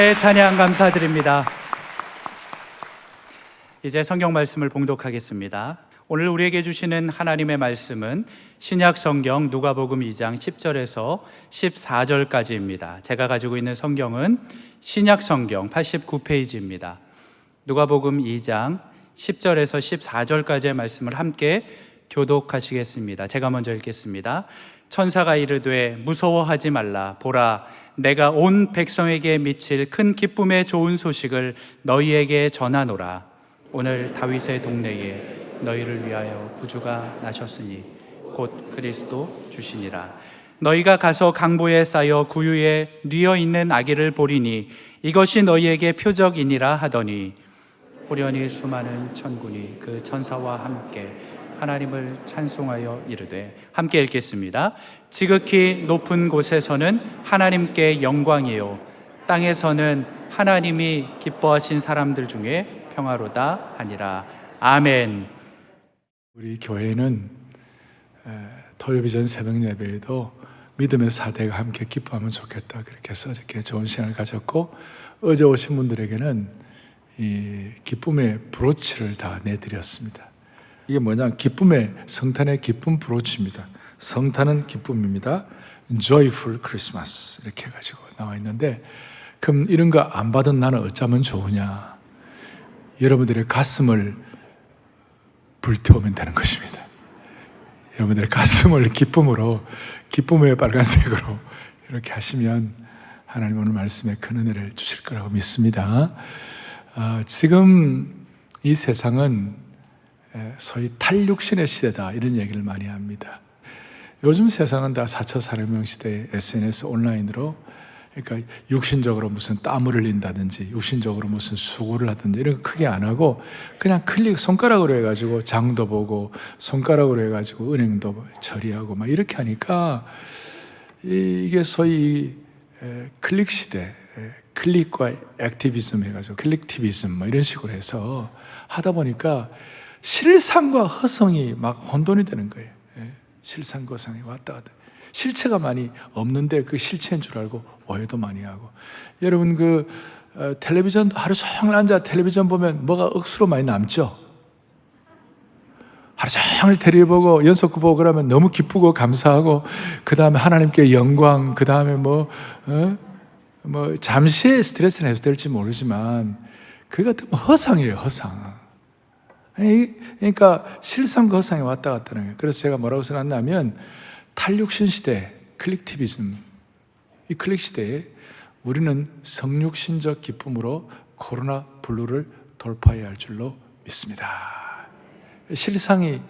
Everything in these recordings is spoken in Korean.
은혜 찬양 감사드립니다. 이제 성경 말씀을 봉독하겠습니다. 오늘 우리에게 주시는 하나님의 말씀은 신약 성경 누가복음 2장 10절에서 14절까지입니다. 제가 가지고 있는 성경은 신약 성경 89페이지입니다. 누가복음 2장 10절에서 14절까지의 말씀을 함께 교독하시겠습니다. 제가 먼저 읽겠습니다. 천사가 이르되 무서워하지 말라. 보라, 내가 온 백성에게 미칠 큰 기쁨의 좋은 소식을 너희에게 전하노라. 오늘 다윗의 동네에 너희를 위하여 구주가 나셨으니 곧 그리스도 주시니라. 너희가 가서 강보에 쌓여 구유에 뉘어 있는 아기를 보리니 이것이 너희에게 표적이니라 하더니 호련히 수많은 천군이 그 천사와 함께 하나님을 찬송하여 이르되, 함께 읽겠습니다. 지극히 높은 곳에서는 하나님께 영광이요 땅에서는 하나님이 기뻐하신 사람들 중에 평화로다 하니라. 아멘. 우리 교회는 토요비전 새벽 예배에도 믿음의 사대가 함께 기뻐하면 좋겠다, 그렇게 해서 이렇게 좋은 시간을 가졌고, 어제 오신 분들에게는 이 기쁨의 브로치를 다 내드렸습니다. 이게 뭐냐, 기쁨의, 성탄의 기쁨 브로치입니다. 성탄은 기쁨입니다. Joyful Christmas 이렇게 해가지고 나와 있는데, 그럼 이런 거 안 받은 나는 어쩌면 좋으냐? 여러분들의 가슴을 불태우면 되는 것입니다. 여러분들의 가슴을 기쁨으로, 기쁨의 빨간색으로 이렇게 하시면 하나님 오늘 말씀에 큰 은혜를 주실 거라고 믿습니다. 지금 이 세상은 소위 탈육신의 시대다, 이런 얘기를 많이 합니다. 요즘 세상은 다 4차 산업혁명 시대에 SNS 온라인으로, 그러니까 육신적으로 무슨 땀을 흘린다든지 육신적으로 무슨 수고를 하든지 이런 거 크게 안 하고 그냥 클릭, 손가락으로 해가지고 장도 보고 손가락으로 해가지고 은행도 처리하고 막 이렇게 하니까 이게 소위 클릭 시대, 클릭과 액티비즘 해가지고 클릭티비즘 뭐 이런 식으로 해서 하다 보니까 실상과 허성이 막 혼돈이 되는 거예요. 실상과 허성이 왔다 갔다. 실체가 많이 없는데 그 실체인 줄 알고 오해도 많이 하고. 여러분 텔레비전 하루 종일 앉아 텔레비전 보면 뭐가 억수로 많이 남죠? 하루 종일 텔레비 보고 연속극 보고 그러면 너무 기쁘고 감사하고, 그 다음에 하나님께 영광, 그 다음에 뭐 잠시의 스트레스는 해소될지 모르지만 그게 어떤 허상이에요, 허상. 그러니까 실상과 허상이 왔다 갔다 하는 거예요. 그래서 제가 뭐라고 써놨냐면, 탈육신 시대, 클릭티비즘, 이 클릭 시대에 우리는 성육신적 기쁨으로 코로나 블루를 돌파해야 할 줄로 믿습니다. 실상이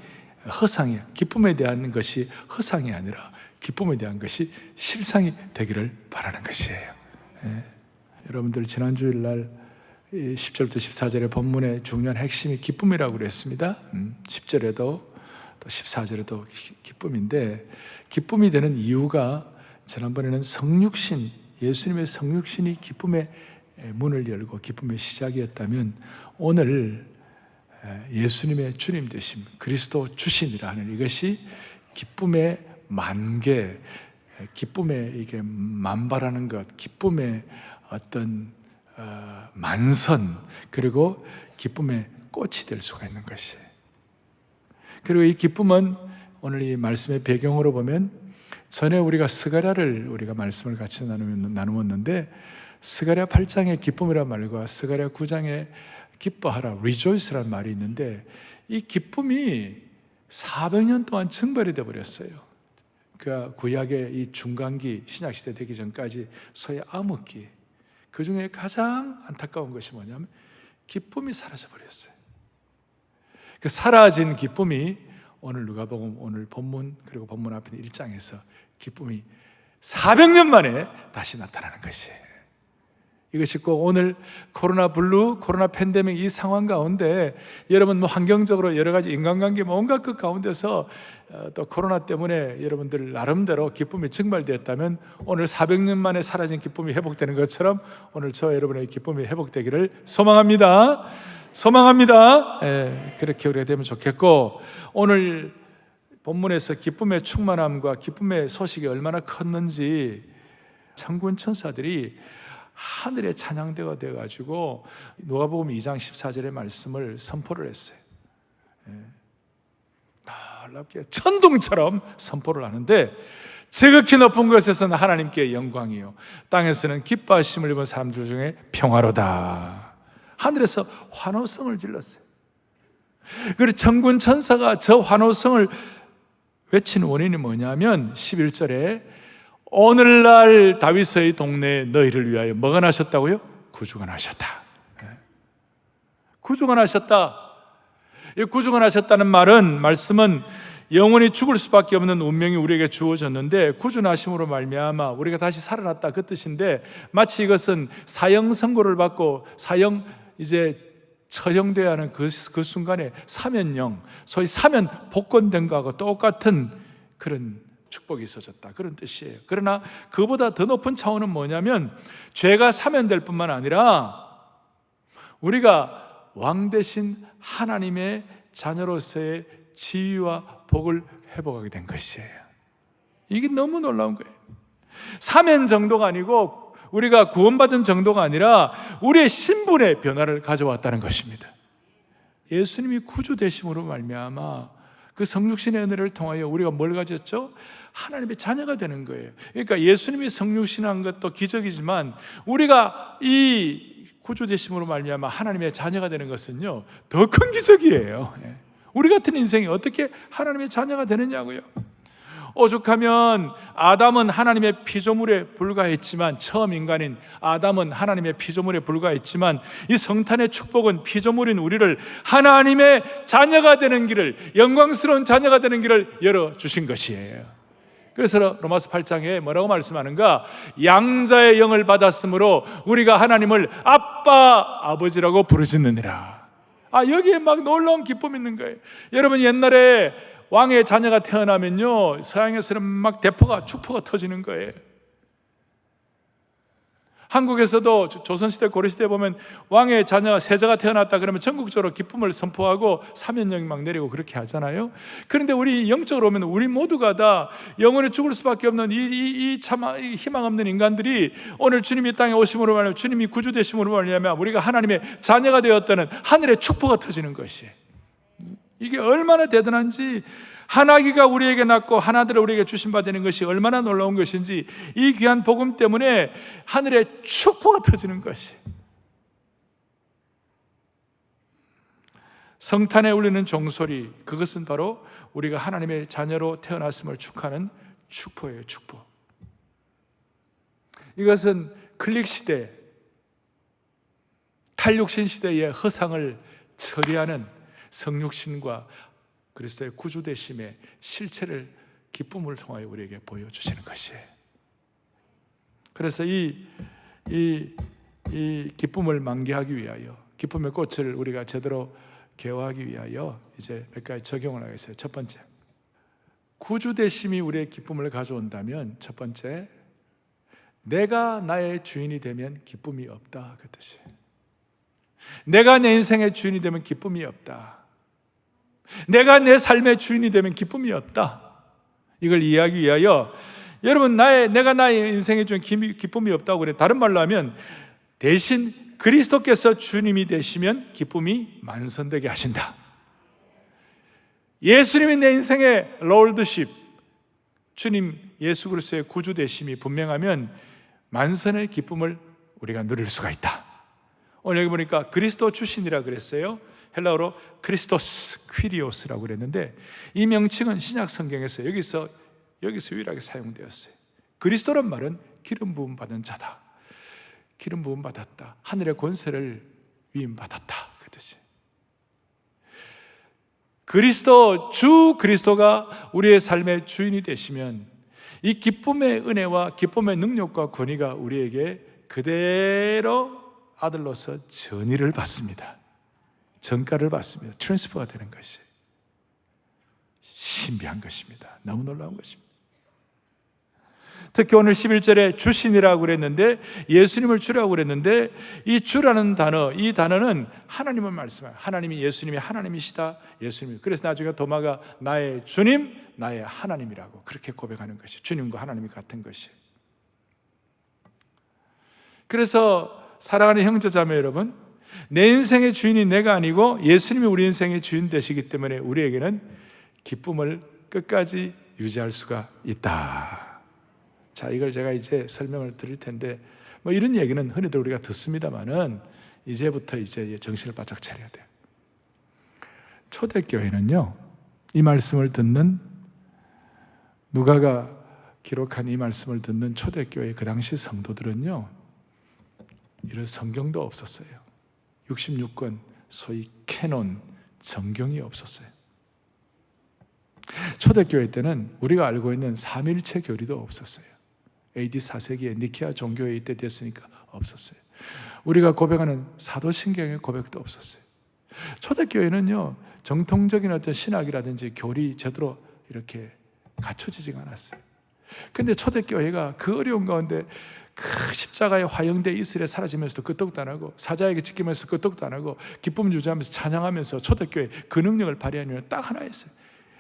허상이야. 기쁨에 대한 것이 허상이 아니라 기쁨에 대한 것이 실상이 되기를 바라는 것이에요. 여러분들 지난 주일날 10절부터 14절의 본문의 중요한 핵심이 기쁨이라고 그랬습니다. 10절에도 또 14절에도 기쁨인데, 기쁨이 되는 이유가 지난번에는 성육신, 예수님의 성육신이 기쁨의 문을 열고 기쁨의 시작이었다면, 오늘 예수님의 주님 되심, 그리스도 주신이라 하는 이것이 기쁨의 만개, 기쁨의 이게 만발하는 것, 기쁨의 어떤 만선, 그리고 기쁨의 꽃이 될 수가 있는 것이에요. 그리고 이 기쁨은 오늘 이 말씀의 배경으로 보면, 전에 우리가 스가랴를 우리가 말씀을 같이 나누었는데, 스가랴 8장의 기쁨이란 말과 스가랴 9장의 기뻐하라, rejoice라는 말이 있는데, 이 기쁨이 400년 동안 증발이 되어 버렸어요. 그러니까 구약의 이 중간기, 신약시대 되기 전까지 소위 암흑기, 그 중에 가장 안타까운 것이 뭐냐면 기쁨이 사라져 버렸어요. 그 사라진 기쁨이 오늘 누가복음 오늘 본문, 그리고 본문 앞에 1장에서 기쁨이 400년 만에 다시 나타나는 것이에요. 이것이 꼭 오늘 코로나 블루, 코로나 팬데믹 이 상황 가운데 여러분 환경적으로 여러 가지 인간관계 온갖 그 가운데서 또 코로나 때문에 여러분들 나름대로 기쁨이 증발되었다면, 오늘 400년 만에 사라진 기쁨이 회복되는 것처럼 오늘 저 여러분의 기쁨이 회복되기를 소망합니다. 그렇게 우리가 되면 좋겠고, 오늘 본문에서 기쁨의 충만함과 기쁨의 소식이 얼마나 컸는지 천군 천사들이 하늘의 찬양대가 되어가지고 누가복음 2장 14절의 말씀을 선포를 했어요. 놀랍게 천둥처럼 선포를 하는데, 지극히 높은 곳에서는 하나님께 영광이요 땅에서는 기뻐하심을 입은 사람들 중에 평화로다. 하늘에서 환호성을 질렀어요. 그리고 천군 천사가 저 환호성을 외친 원인이 뭐냐면 11절에 오늘날 다윗의 동네에 너희를 위하여 뭐가 나셨다고요? 구주가 나셨다. 구주가 나셨다. 이 구주가 나셨다는 말씀은 영원히 죽을 수밖에 없는 운명이 우리에게 주어졌는데, 구주 나심으로 말미암아 우리가 다시 살아났다, 그 뜻인데, 마치 이것은 사형 선고를 받고 사형 이제 처형돼야 하는 그 순간에 사면령, 소위 사면 복권된 거하고 똑같은 그런 축복이 있어졌다, 그런 뜻이에요. 그러나 그보다 더 높은 차원은 뭐냐면, 죄가 사면될 뿐만 아니라 우리가 왕 대신 하나님의 자녀로서의 지위와 복을 회복하게 된 것이에요. 이게 너무 놀라운 거예요. 사면 정도가 아니고, 우리가 구원받은 정도가 아니라 우리의 신분의 변화를 가져왔다는 것입니다. 예수님이 구주 되심으로 말미암아 그 성육신의 은혜를 통하여 우리가 뭘 가졌죠? 하나님의 자녀가 되는 거예요. 그러니까 예수님이 성육신한 것도 기적이지만, 우리가 이 구주 되심으로 말미암아 하나님의 자녀가 되는 것은요, 더 큰 기적이에요. 우리 같은 인생이 어떻게 하나님의 자녀가 되느냐고요. 오죽하면 아담은 하나님의 피조물에 불과했지만, 처음 인간인 아담은 하나님의 피조물에 불과했지만, 이 성탄의 축복은 피조물인 우리를 하나님의 자녀가 되는 길을, 영광스러운 자녀가 되는 길을 열어주신 것이에요. 그래서 로마서 8장에 뭐라고 말씀하는가? 양자의 영을 받았으므로 우리가 하나님을 아빠, 아버지라고 부르짖느니라. 여기에 막 놀라운 기쁨이 있는 거예요. 여러분, 옛날에 왕의 자녀가 태어나면요, 서양에서는 막 대포가, 축포가 터지는 거예요. 한국에서도 조선시대, 고려시대에 보면 왕의 자녀, 세자가 태어났다 그러면 전국적으로 기쁨을 선포하고 사면령이 막 내리고 그렇게 하잖아요. 그런데 우리 영적으로 보면 우리 모두가 다 영원히 죽을 수밖에 없는 참 희망 없는 인간들이 오늘 주님이 땅에 오심으로 말하면, 주님이 구주 되심으로 말하면 우리가 하나님의 자녀가 되었다는 하늘의 축포가 터지는 것이에요. 이게 얼마나 대단한지, 하나기가 우리에게 낳고 하나들을 우리에게 주신 바 되는 것이 얼마나 놀라운 것인지, 이 귀한 복음 때문에 하늘의 축포가 터지는 것이, 성탄에 울리는 종소리, 그것은 바로 우리가 하나님의 자녀로 태어났음을 축하하는 축포예요. 축포. 이것은 클릭 시대, 탈육신 시대의 허상을 처리하는 성육신과 그리스도의 구주되심의 실체를 기쁨을 통하여 우리에게 보여주시는 것이에요. 그래서 이 기쁨을 만개하기 위하여, 기쁨의 꽃을 우리가 제대로 개화하기 위하여 이제 몇 가지 적용을 하겠어요. 첫 번째, 구주되심이 우리의 기쁨을 가져온다면, 첫 번째, 내가 나의 주인이 되면 기쁨이 없다, 그 뜻이에요. 내가 내 인생의 주인이 되면 기쁨이 없다. 내가 내 삶의 주인이 되면 기쁨이 없다. 이걸 이해하기 위하여, 여러분, 내가 나의 인생의 주인, 기쁨이 없다고 그래. 다른 말로 하면, 대신 그리스도께서 주님이 되시면 기쁨이 만선되게 하신다. 예수님이 내 인생의 롤드십, 주님 예수 그리스도의 구주 되심이 분명하면 만선의 기쁨을 우리가 누릴 수가 있다. 오늘 여기 보니까 그리스도 출신이라 그랬어요. 헬라어로 크리스토스 퀴리오스라고 그랬는데, 이 명칭은 신약 성경에서 여기서 유일하게 사용되었어요. 그리스도란 말은 기름 부음 받은 자다, 기름 부음 받았다, 하늘의 권세를 위임 받았다, 그 뜻이. 주 그리스도가 우리의 삶의 주인이 되시면, 이 기쁨의 은혜와 기쁨의 능력과 권위가 우리에게 그대로 아들로서 전의를 받습니다. 전가를 받습니다. 트랜스퍼가 되는 것이 신비한 것입니다. 너무 놀라운 것입니다. 특히 오늘 11절에 주신이라고 그랬는데, 예수님을 주라고 그랬는데, 이 주라는 단어, 이 단어는 하나님을 말씀해요. 하나님이, 예수님이 하나님이시다. 예수님이. 그래서 나중에 도마가 나의 주님, 나의 하나님이라고 그렇게 고백하는 것이, 주님과 하나님이 같은 것이. 그래서 사랑하는 형제자매 여러분, 내 인생의 주인이 내가 아니고 예수님이 우리 인생의 주인 되시기 때문에 우리에게는 기쁨을 끝까지 유지할 수가 있다. 자, 이걸 제가 이제 설명을 드릴 텐데, 뭐 이런 얘기는 흔히들 우리가 듣습니다만은 이제부터 이제 정신을 바짝 차려야 돼요. 초대교회는요, 이 말씀을 듣는, 누가가 기록한 이 말씀을 듣는 초대교회 그 당시 성도들은요, 이런 성경도 없었어요. 66권 소위 캐논 정경이 없었어요. 초대교회 때는 우리가 알고 있는 삼일체 교리도 없었어요. AD 4세기에 니케아 종교회 이때 됐으니까 없었어요. 우리가 고백하는 사도신경의 고백도 없었어요. 초대교회는요, 정통적인 어떤 신학이라든지 교리 제대로 이렇게 갖춰지지가 않았어요. 근데 초대교회가 그 어려운 가운데 그 십자가에 화형돼 이슬에 사라지면서도 끄떡도 안 하고, 사자에게 찢기면서 끄떡도 안 하고, 기쁨 유지하면서 찬양하면서 초대교회 그 능력을 발휘하는 이유는 딱 하나였어요.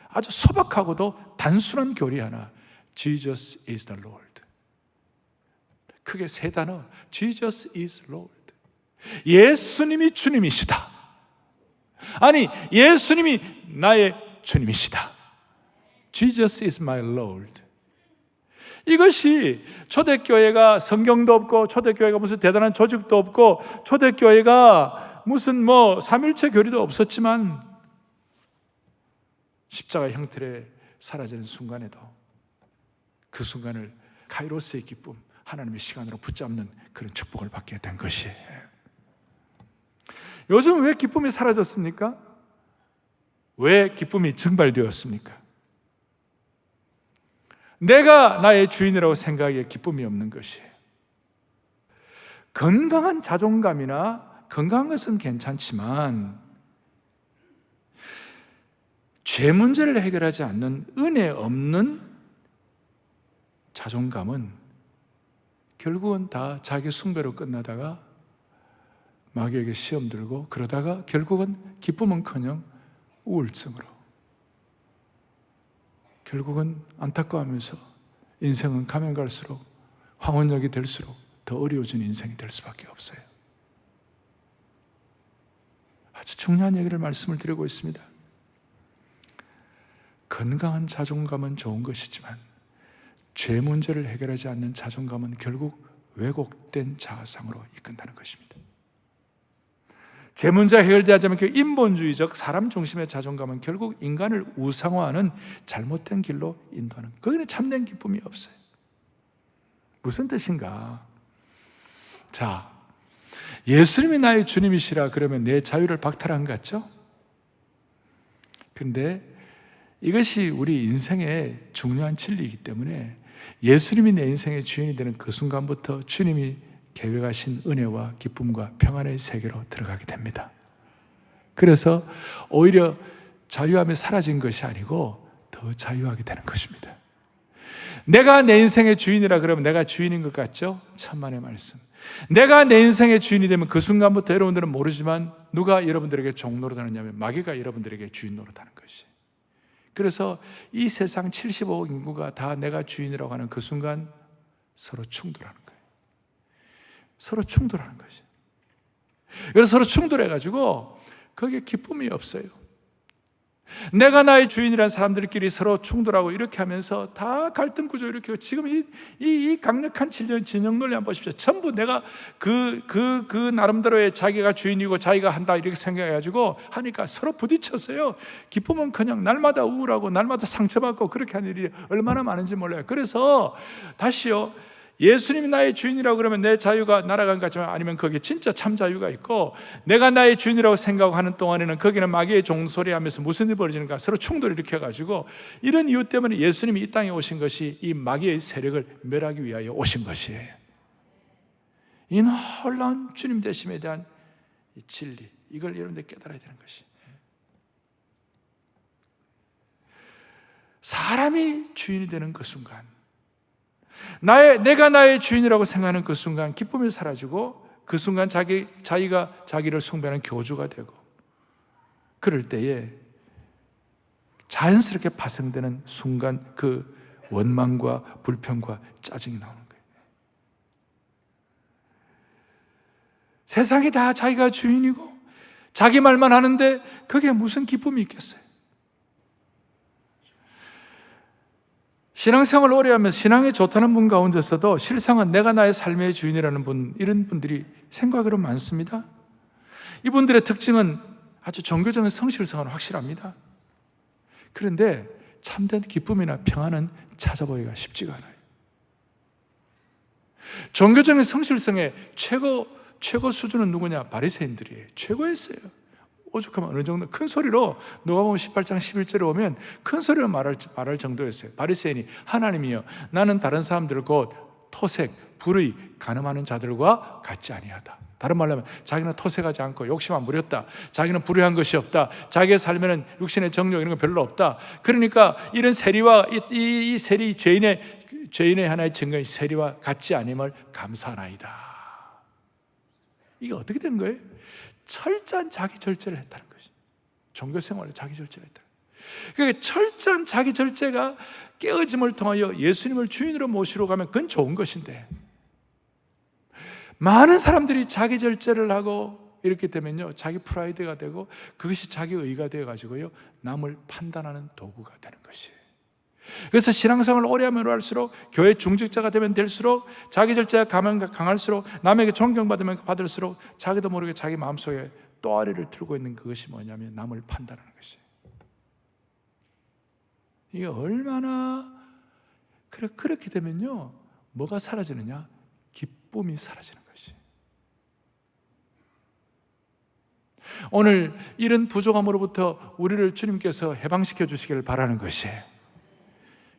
아주 소박하고도 단순한 교리 하나, Jesus is the Lord. 크게 세 단어, Jesus is Lord. 예수님이 주님이시다. 아니, 예수님이 나의 주님이시다. Jesus is my Lord. 이것이 초대교회가 성경도 없고, 초대교회가 무슨 대단한 조직도 없고, 초대교회가 무슨 뭐 삼일체 교리도 없었지만, 십자가 형틀에 사라지는 순간에도 그 순간을 카이로스의 기쁨, 하나님의 시간으로 붙잡는 그런 축복을 받게 된 것이에요. 요즘 왜 기쁨이 사라졌습니까? 왜 기쁨이 증발되었습니까? 내가 나의 주인이라고 생각하기에 기쁨이 없는 것이에요. 건강한 자존감이나 건강한 것은 괜찮지만 죄 문제를 해결하지 않는 은혜 없는 자존감은 결국은 다 자기 숭배로 끝나다가 마귀에게 시험 들고, 그러다가 결국은 기쁨은커녕 우울증으로, 결국은 안타까워하면서 인생은 가면 갈수록 황혼역이 될수록 더 어려워진 인생이 될 수밖에 없어요. 아주 중요한 얘기를 말씀을 드리고 있습니다. 건강한 자존감은 좋은 것이지만 죄 문제를 해결하지 않는 자존감은 결국 왜곡된 자아상으로 이끈다는 것입니다. 죄 문제 해결되지 않으면 그 인본주의적 사람 중심의 자존감은 결국 인간을 우상화하는 잘못된 길로 인도하는, 거기는 참된 기쁨이 없어요. 무슨 뜻인가? 자, 예수님이 나의 주님이시라 그러면 내 자유를 박탈한 것 같죠? 근데 이것이 우리 인생의 중요한 진리이기 때문에 예수님이 내 인생의 주인이 되는 그 순간부터 주님이 계획하신 은혜와 기쁨과 평안의 세계로 들어가게 됩니다. 그래서 오히려 자유함이 사라진 것이 아니고 더 자유하게 되는 것입니다. 내가 내 인생의 주인이라 그러면 내가 주인인 것 같죠? 천만의 말씀. 내가 내 인생의 주인이 되면 그 순간부터 여러분들은 모르지만 누가 여러분들에게 종 노릇하느냐면 마귀가 여러분들에게 주인 노릇하는 것이. 그래서 이 세상 75억 인구가 다 내가 주인이라고 하는 그 순간 서로 충돌하는 거예요. 서로 충돌하는 것이. 그래서 서로 충돌해가지고 거기에 기쁨이 없어요. 내가 나의 주인이라는 사람들끼리 서로 충돌하고 이렇게 하면서 다 갈등 구조 이렇게, 지금 이 강력한 진영 논리 한번 보십시오. 전부 내가 그 나름대로의 자기가 주인이고 자기가 한다 이렇게 생각해가지고 하니까 서로 부딪혔어요. 기쁨은 그냥 날마다 우울하고 날마다 상처받고 그렇게 하는 일이 얼마나 많은지 몰라요. 그래서 다시요, 예수님이 나의 주인이라고 그러면 내 자유가 날아간 것 같지만 아니면 거기에 진짜 참 자유가 있고, 내가 나의 주인이라고 생각하는 동안에는 거기는 마귀의 종소리 하면서 무슨 일이 벌어지는가, 서로 충돌을 일으켜가지고, 이런 이유 때문에 예수님이 이 땅에 오신 것이 이 마귀의 세력을 멸하기 위하여 오신 것이에요. 이 놀라운 주님 되심에 대한 이 진리, 이걸 여러분들 깨달아야 되는 것이. 사람이 주인이 되는 그 순간, 내가 나의 주인이라고 생각하는 그 순간 기쁨이 사라지고, 그 순간 자기가 자기를 숭배하는 교주가 되고, 그럴 때에 자연스럽게 파생되는 순간 그 원망과 불평과 짜증이 나오는 거예요. 세상이 다 자기가 주인이고 자기 말만 하는데 그게 무슨 기쁨이 있겠어요? 신앙생활을 오래 하면서 신앙이 좋다는 분 가운데서도 실상은 내가 나의 삶의 주인이라는 분, 이런 분들이 생각으로 많습니다. 이분들의 특징은 아주 종교적인 성실성은 확실합니다. 그런데 참된 기쁨이나 평안은 찾아보기가 쉽지가 않아요. 종교적인 성실성의 최고 수준은 누구냐? 바리새인들이에요. 최고였어요. 오죽하면 어느 정도 큰 소리로 누가복음 18장 11절에 오면 큰 소리로 말할 정도였어요. 바리새인이 하나님이여 나는 다른 사람들 곧 토색, 불의, 간음하는 자들과 같지 아니하다. 다른 말로 하면 자기는 토색하지 않고 욕심 안 부렸다. 자기는 불의한 것이 없다. 자기의 삶에는 육신의 정욕 이런 거 별로 없다. 그러니까 이런 세리와 이 세리 죄인의 하나의 증거인 세리와 같지 아님을 감사하나이다. 이게 어떻게 된 거예요? 철저한 자기 절제를 했다는 것이. 종교 생활에 자기 절제를 했다. 그러니까 철저한 자기 절제가 깨어짐을 통하여 예수님을 주인으로 모시러 가면 그건 좋은 것인데, 많은 사람들이 자기 절제를 하고 이렇게 되면요, 자기 프라이드가 되고 그것이 자기 의가 되어 가지고요, 남을 판단하는 도구가 되는 것이에요. 그래서 신앙생활을 오래 하면 할수록, 교회 중직자가 되면 될수록, 자기 절제가 강할수록, 남에게 존경받으면 받을수록 자기도 모르게 자기 마음속에 또아리를 틀고 있는 그것이 뭐냐면 남을 판단하는 것이에요. 이게 얼마나 그렇게 되면요, 뭐가 사라지느냐? 기쁨이 사라지는 것이. 오늘 이런 부족함으로부터 우리를 주님께서 해방시켜 주시기를 바라는 것이에요.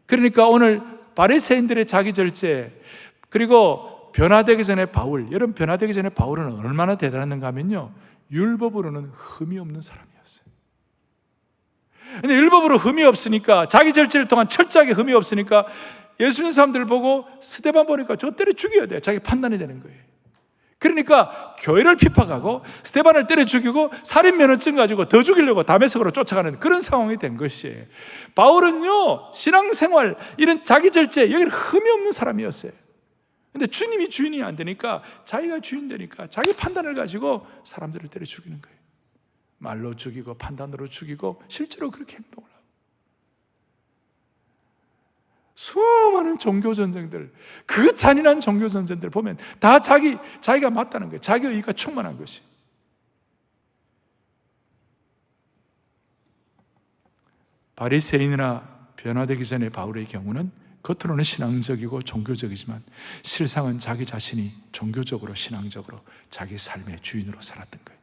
그러니까 오늘 바리새인들의 자기 절제, 그리고 변화되기 전에 바울, 여러분 변화되기 전에 바울은 얼마나 대단했는가 하면요, 율법으로는 흠이 없는 사람이었어요. 근데 율법으로 흠이 없으니까, 자기 절제를 통한 철저하게 흠이 없으니까 예수님 사람들 보고 스데반 보니까 저 때려 죽여야 돼. 자기 판단이 되는 거예요. 그러니까 교회를 핍박하고 스데반을 때려 죽이고 살인 면허증 가지고 더 죽이려고 다메섹으로 쫓아가는 그런 상황이 된 것이에요. 바울은요, 신앙생활 이런 자기 절제, 여기는 흠이 없는 사람이었어요. 근데 주님이 주인이 안 되니까, 자기가 주인 되니까 자기 판단을 가지고 사람들을 때려 죽이는 거예요. 말로 죽이고 판단으로 죽이고 실제로 그렇게 행동을 하고. 수많은 종교 전쟁들, 그 잔인한 종교 전쟁들 보면 다 자기가 맞다는 거예요. 자기 의가 충만한 것이. 바리새인이나 변화되기 전에 바울의 경우는 겉으로는 신앙적이고 종교적이지만 실상은 자기 자신이 종교적으로 신앙적으로 자기 삶의 주인으로 살았던 거예요.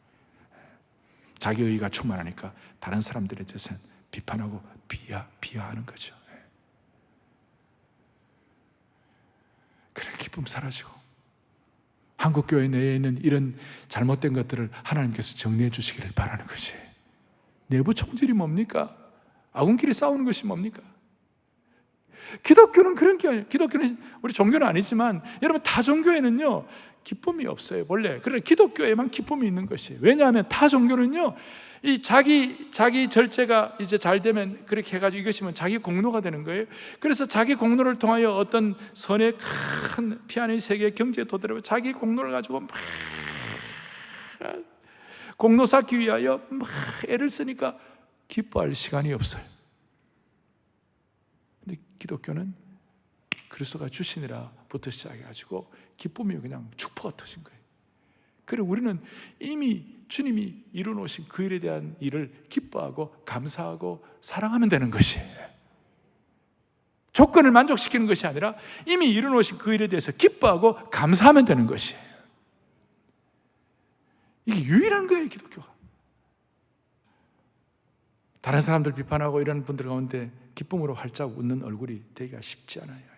자기 의가 충만하니까 다른 사람들에 대해서는 비판하고 비하하는 거죠. 그래, 기쁨 사라지고, 한국교회 내에 있는 이런 잘못된 것들을 하나님께서 정리해 주시기를 바라는 것이. 내부 총질이 뭡니까? 아군끼리 싸우는 것이 뭡니까? 기독교는 그런 게 아니에요. 기독교는, 우리 종교는 아니지만 여러분 타 종교에는요 기쁨이 없어요 원래. 그러나 기독교에만 기쁨이 있는 것이에요. 왜냐하면 타 종교는요, 이 자기 절제가 이제 잘 되면 그렇게 해가지고 이것이면 자기 공로가 되는 거예요. 그래서 자기 공로를 통하여 어떤 선의 큰 피아노의 세계 경제에 도달하고 자기 공로를 가지고 막 공로 쌓기 위하여 막 애를 쓰니까 기뻐할 시간이 없어요. 근데 기독교는 그리스도가 주시니라부터 시작해가지고 기쁨이 그냥 축포가 터진 거예요. 그리고 우리는 이미 주님이 이루어놓으신 그 일에 대한 일을 기뻐하고 감사하고 사랑하면 되는 것이에요. 조건을 만족시키는 것이 아니라 이미 이루어놓으신 그 일에 대해서 기뻐하고 감사하면 되는 것이에요. 이게 유일한 거예요, 기독교가. 다른 사람들 비판하고 이런 분들 가운데 기쁨으로 활짝 웃는 얼굴이 되기가 쉽지 않아요.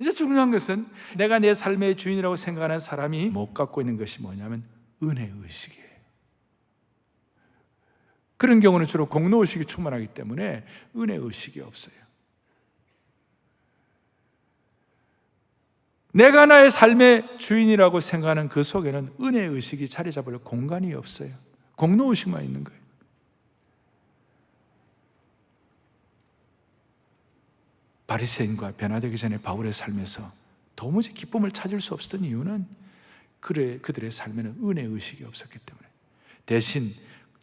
이제 중요한 것은 내가 내 삶의 주인이라고 생각하는 사람이 못 갖고 있는 것이 뭐냐면 은혜의식이에요. 그런 경우는 주로 공로의식이 충만하기 때문에 은혜의식이 없어요. 내가 나의 삶의 주인이라고 생각하는 그 속에는 은혜의식이 자리 잡을 공간이 없어요. 공로의식만 있는 거예요. 바리새인과 변화되기 전에 바울의 삶에서 도무지 기쁨을 찾을 수 없었던 이유는 그들의 삶에는 은혜의식이 없었기 때문에 대신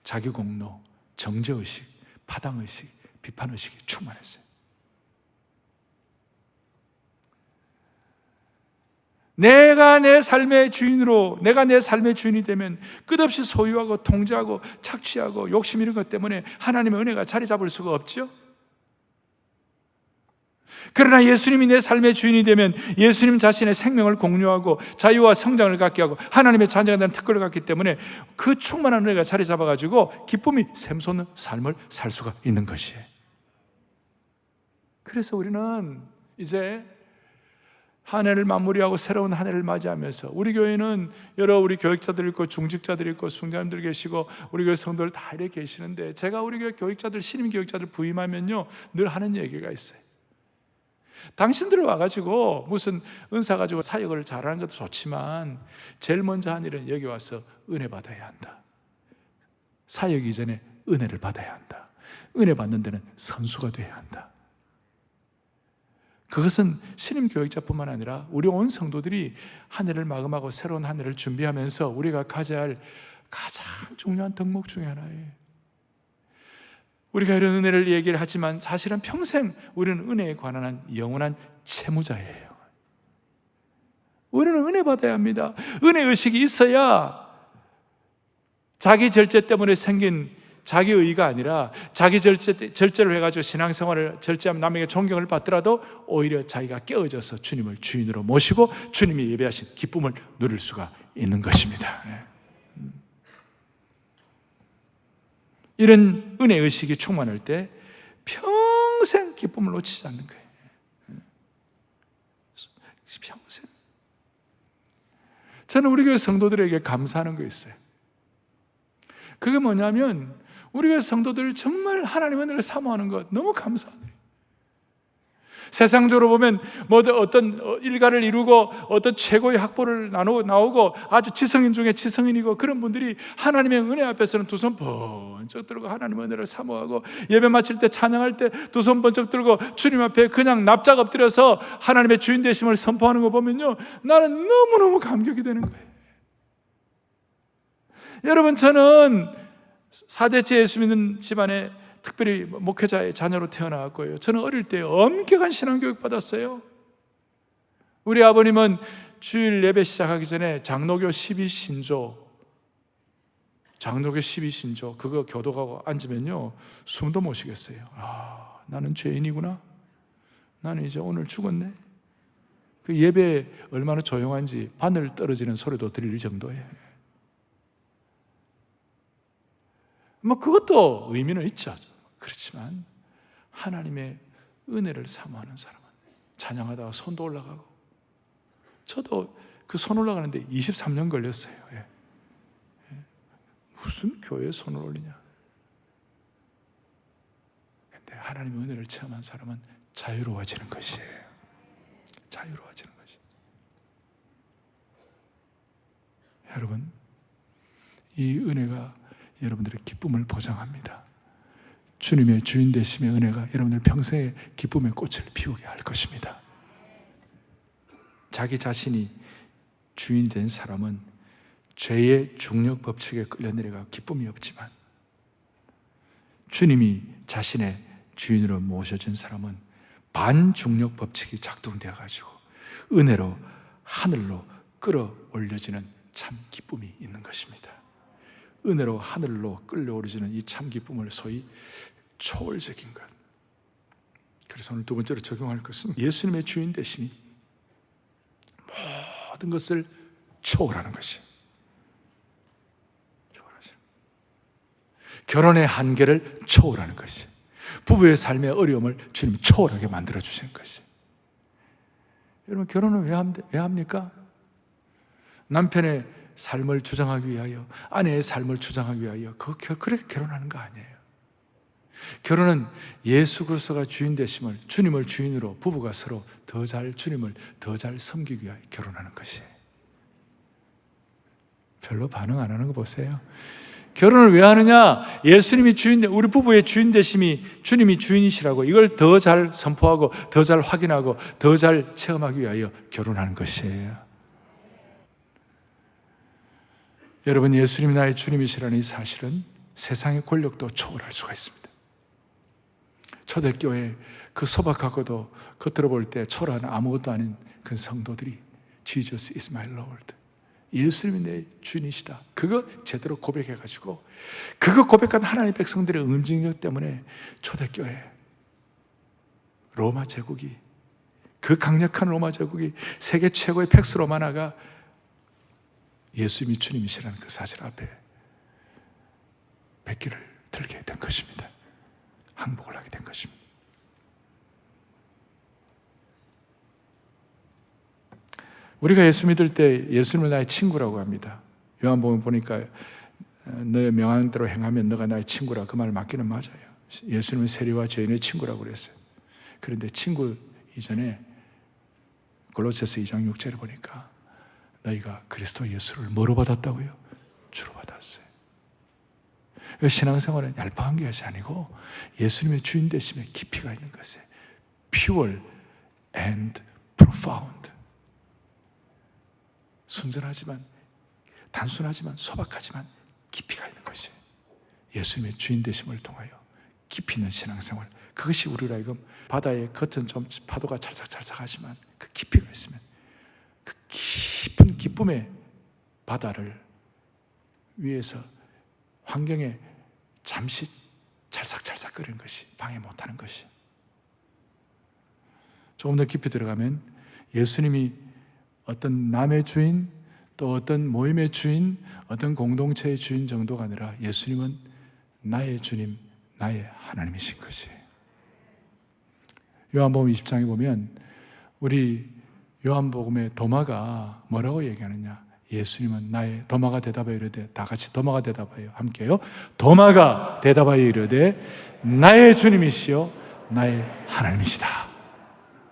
자기 공로, 정죄의식, 파당의식, 비판의식이 충만했어요. 내가 내 삶의 주인이 되면 끝없이 소유하고 통제하고 착취하고 욕심 이런 것 때문에 하나님의 은혜가 자리 잡을 수가 없죠. 그러나 예수님이 내 삶의 주인이 되면 예수님 자신의 생명을 공유하고 자유와 성장을 갖게 하고 하나님의 자녀가 되는 특권을 갖기 때문에 그 충만한 은혜가 자리 잡아가지고 기쁨이 샘솟는 삶을 살 수가 있는 것이에요. 그래서 우리는 이제 한 해를 마무리하고 새로운 한 해를 맞이하면서 우리 교회는 여러 우리 교육자들 있고 중직자들 있고 숭자님들 계시고 우리 교회 성도들 다 이렇게 계시는데 제가 우리 교회 교육자들 신임 교육자들 부임하면요 늘 하는 얘기가 있어요. 당신들 와가지고 무슨 은사 가지고 사역을 잘하는 것도 좋지만 제일 먼저 한 일은 여기 와서 은혜 받아야 한다. 사역 이전에 은혜를 받아야 한다. 은혜 받는 데는 선수가 돼야 한다. 그것은 신임 교육자뿐만 아니라 우리 온 성도들이 한 해를 마감하고 새로운 한 해를 준비하면서 우리가 가져야 할 가장 중요한 덕목 중에 하나예요. 우리가 이런 은혜를 얘기를 하지만 사실은 평생 우리는 은혜에 관한 영원한 채무자예요. 우리는 은혜 받아야 합니다. 은혜의식이 있어야 자기 절제 때문에 생긴 자기 의가 아니라 자기 절제를 해가지고 신앙생활을 절제하면 남에게 존경을 받더라도 오히려 자기가 깨어져서 주님을 주인으로 모시고 주님이 예배하신 기쁨을 누릴 수가 있는 것입니다. 이런 은혜의식이 충만할 때 평생 기쁨을 놓치지 않는 거예요. 평생. 저는 우리 교회 성도들에게 감사하는 거 있어요. 그게 뭐냐면 우리 교회 성도들 정말 하나님의 은혜를 사모하는 것 너무 감사해요. 세상적으로 보면 뭐 어떤 일가를 이루고 어떤 최고의 학벌을 나오고 아주 지성인 중에 지성인이고 그런 분들이 하나님의 은혜 앞에서는 두 손 번쩍 들고 하나님의 은혜를 사모하고 예배 마칠 때 찬양할 때 두 손 번쩍 들고 주님 앞에 그냥 납작 엎드려서 하나님의 주인 되심을 선포하는 거 보면요 나는 너무너무 감격이 되는 거예요. 여러분 저는 4대째 예수 믿는 집안에 특별히 목회자의 자녀로 태어나왔고요. 저는 어릴 때 엄격한 신앙교육 받았어요. 우리 아버님은 주일 예배 시작하기 전에 장로교 12신조 그거 교독하고 앉으면요 숨도 못 쉬겠어요. 아, 나는 죄인이구나. 나는 이제 오늘 죽었네. 그 예배 얼마나 조용한지 바늘 떨어지는 소리도 들릴 정도예요. 뭐 그것도 의미는 있죠. 그렇지만 하나님의 은혜를 사모하는 사람은 찬양하다가 손도 올라가고 저도 그 손 올라가는데 23년 걸렸어요. 무슨 교회에 손을 올리냐. 근데 하나님의 은혜를 체험한 사람은 자유로워지는 것이에요. 자유로워지는 것이. 여러분 이 은혜가 여러분들의 기쁨을 보장합니다. 주님의 주인 되심의 은혜가 여러분들 평생의 기쁨의 꽃을 피우게 할 것입니다. 자기 자신이 주인 된 사람은 죄의 중력 법칙에 끌려 내려가 기쁨이 없지만 주님이 자신의 주인으로 모셔준 사람은 반중력 법칙이 작동되어 가지고 은혜로 하늘로 끌어올려지는 참 기쁨이 있는 것입니다. 은혜로 하늘로 끌려오르지는 이 참 기쁨을 소위 초월적인 것. 그래서 오늘 두 번째로 적용할 것은 예수님의 주인 되심이 모든 것을 초월하는 것이에요. 초월하시는. 결혼의 한계를 초월하는 것이에요. 부부의 삶의 어려움을 주님 초월하게 만들어 주시는 것이에요. 여러분 결혼은 왜 합니까? 남편의 삶을 주장하기 위하여, 아내의 삶을 주장하기 위하여 그렇게 결혼하는 거 아니에요. 결혼은 예수 그리스도가 주인 되심을, 주님을 주인으로 부부가 서로 더 잘 주님을 더 잘 섬기기 위하여 결혼하는 것이에요. 별로 반응 안 하는 거 보세요. 결혼을 왜 하느냐? 예수님이 우리 부부의 주인 되심이 주님이 주인이시라고 이걸 더 잘 선포하고 더 잘 확인하고 더 잘 체험하기 위하여 결혼하는 것이에요. 여러분, 예수님이 나의 주님이시라는 이 사실은 세상의 권력도 초월할 수가 있습니다. 초대교회 그 소박하고도 겉으로 볼 때 초라한 아무것도 아닌 그 성도들이 Jesus is my Lord, 예수님이 내 주인이시다, 그거 제대로 고백해가지고 그거 고백한 하나님의 백성들의 응징력 때문에 초대교회 로마 제국이, 그 강력한 로마 제국이 세계 최고의 팩스 로마나가 예수님이 주님이시라는 그 사실 앞에 백기를 들게 된 것입니다. 항복을 하게 된 것입니다. 우리가 예수 믿을 때 예수님을 나의 친구라고 합니다. 요한복음 보니까 너의 명하는 대로 행하면 너가 나의 친구라, 그 말 맞기는 맞아요. 예수님은 세리와 죄인의 친구라고 그랬어요. 그런데 친구 이전에 골로새서 2장 6절을 보니까 너희가 그리스도 예수를 뭐로 받았다고요? 주로 받았어요. 신앙생활은 얄팍한 것이 아니고 예수님의 주인 되심에 깊이가 있는 것이에요. Pure and profound. 순전하지만, 단순하지만, 소박하지만 깊이가 있는 것이에요. 예수님의 주인 되심을 통하여 깊이 있는 신앙생활, 그것이 우리로 하여금 바다의 겉은 좀 파도가 찰싹찰싹하지만 그 깊이가 있으면 그 깊은 기쁨의 바다를 위에서 환경에 잠시 찰싹찰싹거리는 것이 방해 못하는 것이, 조금 더 깊이 들어가면 예수님이 어떤 남의 주인, 또 어떤 모임의 주인, 어떤 공동체의 주인 정도가 아니라 예수님은 나의 주님, 나의 하나님이신 것이에요. 요한복음 20장에 보면 우리 요한복음의 도마가 뭐라고 얘기하느냐? 예수님은 나의, 도마가 대답하여 이르되, 다 같이 도마가 대답하여 함께요. 도마가 대답하여 이르되 나의 주님이시요 나의 하나님이시다.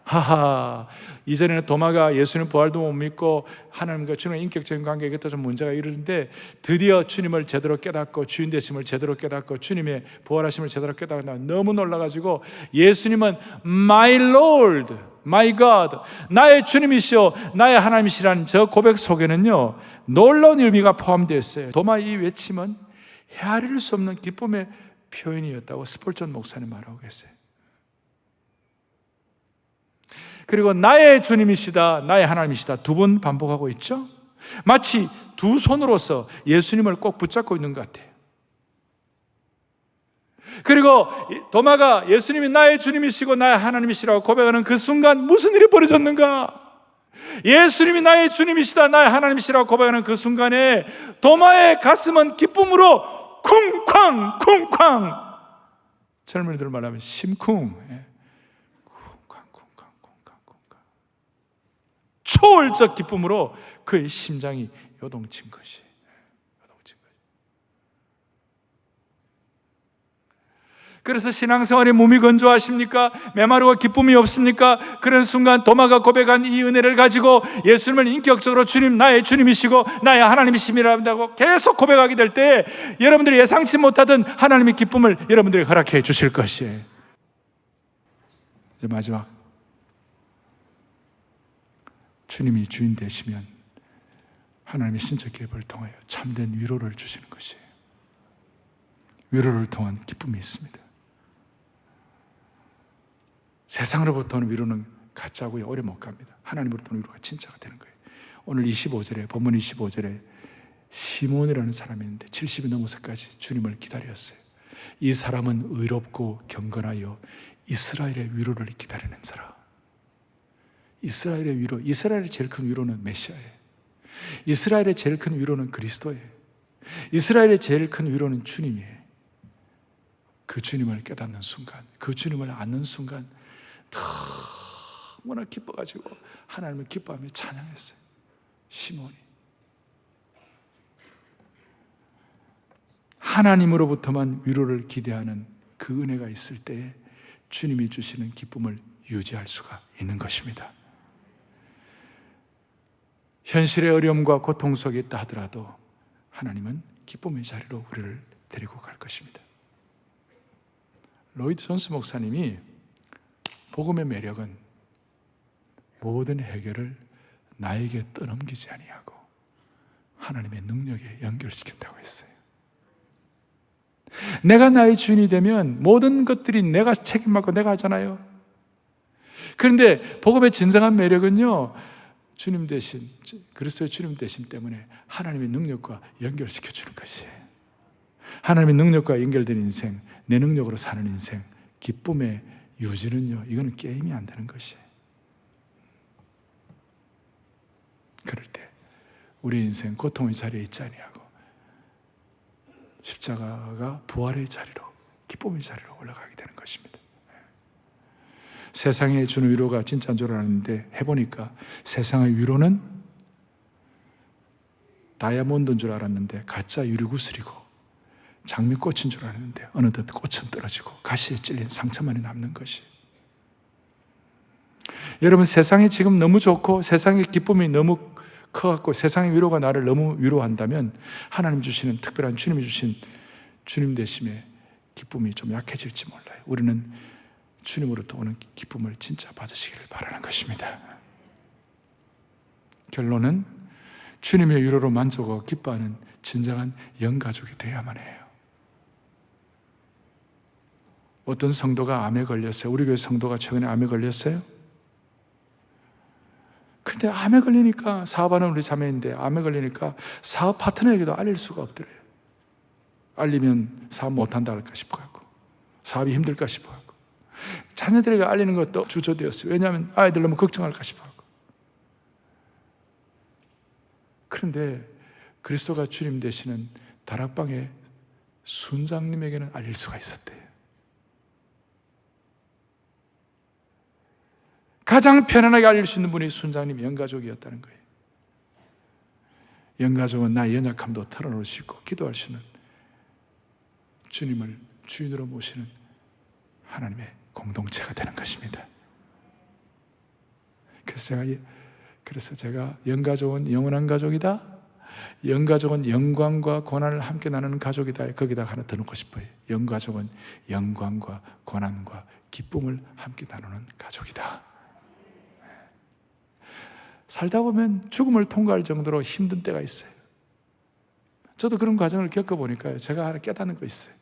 하하, 이전에는 도마가 예수님 부활도 못 믿고 하나님과 주님의 인격적인 관계에 좀 문제가 이르는데 드디어 주님을 제대로 깨닫고 주인 되심을 제대로 깨닫고 주님의 부활하심을 제대로 깨닫고 너무 놀라가지고 예수님은 My Lord, My God, 나의 주님이시오 나의 하나님이시라는 저 고백 속에는요 놀라운 의미가 포함되어 있어요. 도마 이 외침은 헤아릴 수 없는 기쁨의 표현이었다고 스폴전 목사님 말하고 계세요. 그리고 나의 주님이시다, 나의 하나님이시다 두 번 반복하고 있죠. 마치 두 손으로서 예수님을 꼭 붙잡고 있는 것 같아요. 그리고 도마가 예수님이 나의 주님이시고 나의 하나님이시라고 고백하는 그 순간 무슨 일이 벌어졌는가? 예수님이 나의 주님이시다, 나의 하나님이시라고 고백하는 그 순간에 도마의 가슴은 기쁨으로 쿵쾅 쿵쾅, 젊은이들 말하면 심쿵, 초월적 기쁨으로 그의 심장이 요동친 것이. 그래서 신앙생활에 몸이 건조하십니까? 메마르고 기쁨이 없습니까? 그런 순간 도마가 고백한 이 은혜를 가지고 예수님을 인격적으로 주님, 나의 주님이시고 나의 하나님이심이라고 계속 고백하게 될 때 여러분들이 예상치 못하던 하나님의 기쁨을 여러분들이 허락해 주실 것이에요. 이제 마지막, 주님이 주인 되시면 하나님의 신적 계획을 통하여 참된 위로를 주시는 것이에요. 위로를 통한 기쁨이 있습니다. 세상으로부터는 위로는 가짜고요, 오래 못 갑니다. 하나님으로부터는 위로가 진짜가 되는 거예요. 오늘 25절에, 본문 25절에 시몬이라는 사람이 있는데 70이 넘어서까지 주님을 기다렸어요. 이 사람은 의롭고 경건하여 이스라엘의 위로를 기다리는 사람. 이스라엘의 위로, 이스라엘의 제일 큰 위로는 메시아예요. 이스라엘의 제일 큰 위로는 그리스도예요. 이스라엘의 제일 큰 위로는 주님이에요. 그 주님을 깨닫는 순간, 그 주님을 아는 순간 너무나 기뻐가지고 하나님을 기뻐하며 찬양했어요. 시몬이 하나님으로부터만 위로를 기대하는 그 은혜가 있을 때에 주님이 주시는 기쁨을 유지할 수가 있는 것입니다. 현실의 어려움과 고통 속에 있다 하더라도 하나님은 기쁨의 자리로 우리를 데리고 갈 것입니다. 로이드 존스 목사님이 복음의 매력은 모든 해결을 나에게 떠넘기지 아니하고 하나님의 능력에 연결시킨다고 했어요. 내가 나의 주인이 되면 모든 것들이 내가 책임받고 내가 하잖아요. 그런데 복음의 진정한 매력은요, 주님 대신, 그리스도의 주님 대신 때문에 하나님의 능력과 연결시켜주는 것이에요. 하나님의 능력과 연결된 인생, 내 능력으로 사는 인생, 기쁨의 유지는요, 이거는 게임이 안 되는 것이에요. 그럴 때 우리 인생 고통의 자리에 있지 아니하고 십자가가 부활의 자리로, 기쁨의 자리로 올라가게 되는 것입니다. 세상에 주는 위로가 진짜인 줄 알았는데 해보니까 세상의 위로는 다이아몬드인 줄 알았는데 가짜 유리구슬이고, 장미꽃인 줄 알았는데 어느덧 꽃은 떨어지고 가시에 찔린 상처만이 남는 것이. 여러분, 세상이 지금 너무 좋고 세상의 기쁨이 너무 커갖고 세상의 위로가 나를 너무 위로한다면 하나님 주시는 특별한 주님이 주신 주님 되심의 기쁨이 좀 약해질지 몰라요. 우리는 주님으로부터 오는 기쁨을 진짜 받으시기를 바라는 것입니다. 결론은 주님의 위로로 만족하고 기뻐하는 진정한 영가족이 되어야만 해요. 어떤 성도가 암에 걸렸어요. 우리 교회 성도가 최근에 암에 걸렸어요. 근데 암에 걸리니까, 사업하는 우리 자매인데 암에 걸리니까 사업 파트너에게도 알릴 수가 없더래요. 알리면 사업 못한다 할까 싶어갖고, 사업이 힘들까 싶어갖고, 자녀들에게 알리는 것도 주저되었어요. 왜냐하면 아이들 너무 걱정할까 싶어갖고. 그런데 그리스도가 주님 되시는 다락방의 순장님에게는 알릴 수가 있었대요. 가장 편안하게 알릴 수 있는 분이 순장님 영가족이었다는 거예요. 영가족은 나의 연약함도 털어놓을 수 있고 기도할 수 있는, 주님을 주인으로 모시는 하나님의 공동체가 되는 것입니다. 그래서 제가 영가족은 영원한 가족이다, 영가족은 영광과 고난을 함께 나누는 가족이다, 거기다 하나 더 넣고 싶어요. 영가족은 영광과 고난과 기쁨을 함께 나누는 가족이다. 살다 보면 죽음을 통과할 정도로 힘든 때가 있어요. 저도 그런 과정을 겪어보니까 제가 하나 깨닫는 거 있어요.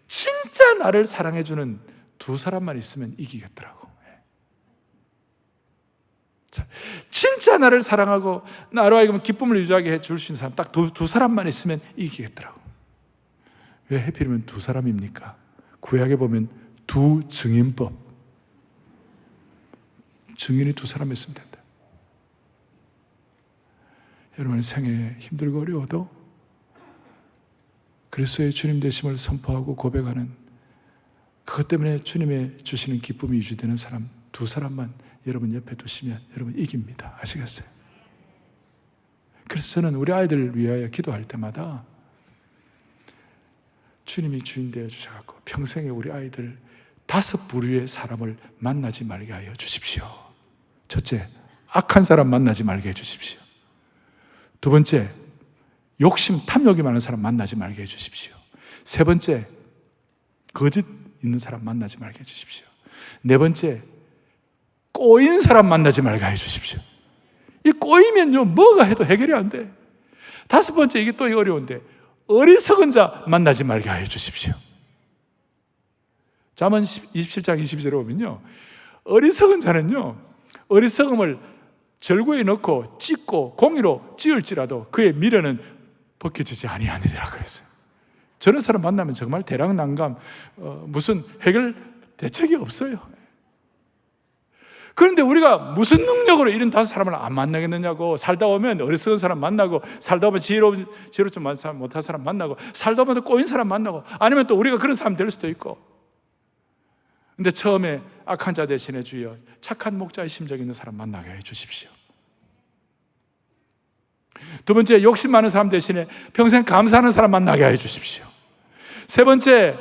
진짜 나를 사랑해주는 두 사람만 있으면 이기겠더라고. 진짜 나를 사랑하고 나로 하여금 기쁨을 유지하게 해줄 수 있는 사람 딱 두 사람만 있으면 이기겠더라고. 왜 하필이면 두 사람입니까? 구약에 보면 두 증인법, 증인이 두 사람 있으면 된다. 여러분의 생에 힘들고 어려워도 그리스도의 주님 되심을 선포하고 고백하는, 그것 때문에 주님의 주시는 기쁨이 유지되는 사람 두 사람만 여러분 옆에 두시면 여러분 이깁니다. 아시겠어요? 그래서 저는 우리 아이들을 위하여 기도할 때마다 주님이 주인 되어 주셔서 평생에 우리 아이들 5 부류의 사람을 만나지 말게 하여 주십시오. 첫째, 악한 사람 만나지 말게 해 주십시오. 두 번째, 욕심, 탐욕이 많은 사람 만나지 말게 해 주십시오. 세 번째, 거짓 있는 사람 만나지 말게 해 주십시오. 네 번째, 꼬인 사람 만나지 말게 해 주십시오. 이 꼬이면요, 뭐가 해도 해결이 안 돼. 5번째, 이게 또 어려운데, 어리석은 자 만나지 말게 해 주십시오. 잠언 27장 22절에 보면요, 어리석은 자는요, 어리석음을 절구에 넣고 찢고 공의로 찌을지라도 그의 미련은 벗겨지지 아니하니라 그랬어요. 저런 사람 만나면 정말 대랑난감, 무슨 해결 대책이 없어요. 그런데 우리가 무슨 능력으로 이런 5사람을 안 만나겠느냐고. 살다 보면 어리석은 사람 만나고, 살다 보면 지혜롭지 못한 사람 만나고, 살다 보면 또 꼬인 사람 만나고, 아니면 또 우리가 그런 사람 될 수도 있고. 근데 처음에 악한 자 대신에 주여 착한 목자의 심정이 있는 사람 만나게 해 주십시오. 두 번째, 욕심 많은 사람 대신에 평생 감사하는 사람 만나게 해 주십시오. 세 번째,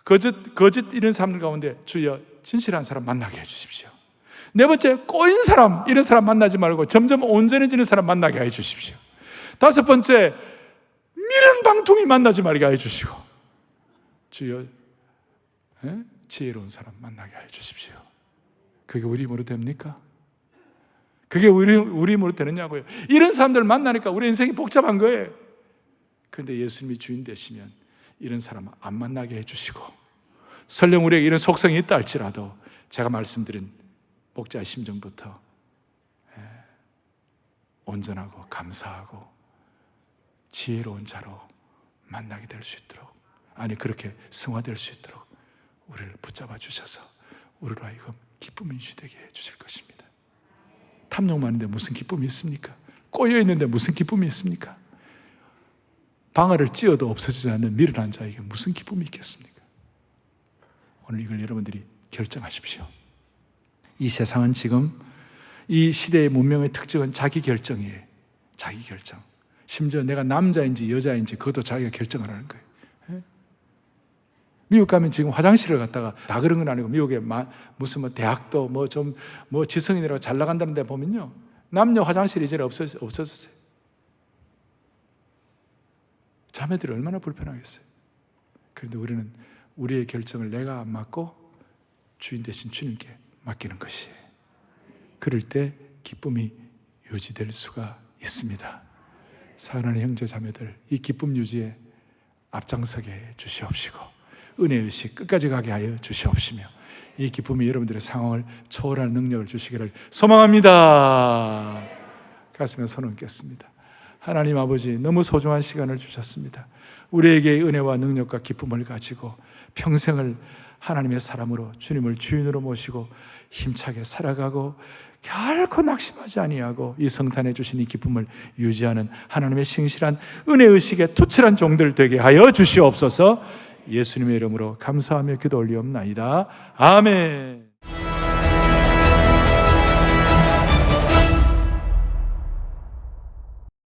거짓 이런 사람들 가운데 주여 진실한 사람 만나게 해 주십시오. 네 번째, 꼬인 사람, 이런 사람 만나지 말고 점점 온전해지는 사람 만나게 해 주십시오. 5번째, 미련 방통이 만나지 말게 해 주시고, 주여 지혜로운 사람 만나게 해 주십시오. 그게 우리 힘으로 됩니까? 그게 우리 힘으로 되느냐고요. 이런 사람들 만나니까 우리 인생이 복잡한 거예요. 그런데 예수님이 주인 되시면 이런 사람 안 만나게 해주시고, 설령 우리에게 이런 속성이 있다 할지라도 제가 말씀드린 목자의 심정부터 온전하고 감사하고 지혜로운 자로 만나게 될 수 있도록, 아니 그렇게 승화될 수 있도록 우리를 붙잡아 주셔서 우리로 하여금 기쁨이 유지되게 해 주실 것입니다. 탐욕 많은데 무슨 기쁨이 있습니까? 꼬여 있는데 무슨 기쁨이 있습니까? 방아를 찧어도 없어지지 않는 미련한 자에게 무슨 기쁨이 있겠습니까? 오늘 이걸 여러분들이 결정하십시오. 이 세상은 지금 이 시대의 문명의 특징은 자기 결정이에요. 자기 결정. 심지어 내가 남자인지 여자인지 그것도 자기가 결정하라는 거예요. 미국 가면 지금 화장실을 갔다가 다 그런 건 아니고, 미국에 무슨 대학도 지성인이라고 잘 나간다는 데 보면요, 남녀 화장실이 이제 없어졌어요. 자매들이 얼마나 불편하겠어요. 그런데 우리는 우리의 결정을 내가 안 맡고 주인 대신 주님께 맡기는 것이에요. 그럴 때 기쁨이 유지될 수가 있습니다. 사랑하는 형제 자매들, 이 기쁨 유지에 앞장서게 해 주시옵시고 은혜의식 끝까지 가게 하여 주시옵시며 이 기쁨이 여러분들의 상황을 초월할 능력을 주시기를 소망합니다. 가슴에 손을 얹겠습니다. 하나님 아버지, 너무 소중한 시간을 주셨습니다. 우리에게 은혜와 능력과 기쁨을 가지고 평생을 하나님의 사람으로 주님을 주인으로 모시고 힘차게 살아가고 결코 낙심하지 아니하고 이 성탄에 주신 이 기쁨을 유지하는 하나님의 신실한 은혜의식에 투철한 종들 되게 하여 주시옵소서. 예수님의 이름으로 감사하며 기도 올리옵나이다. 아멘.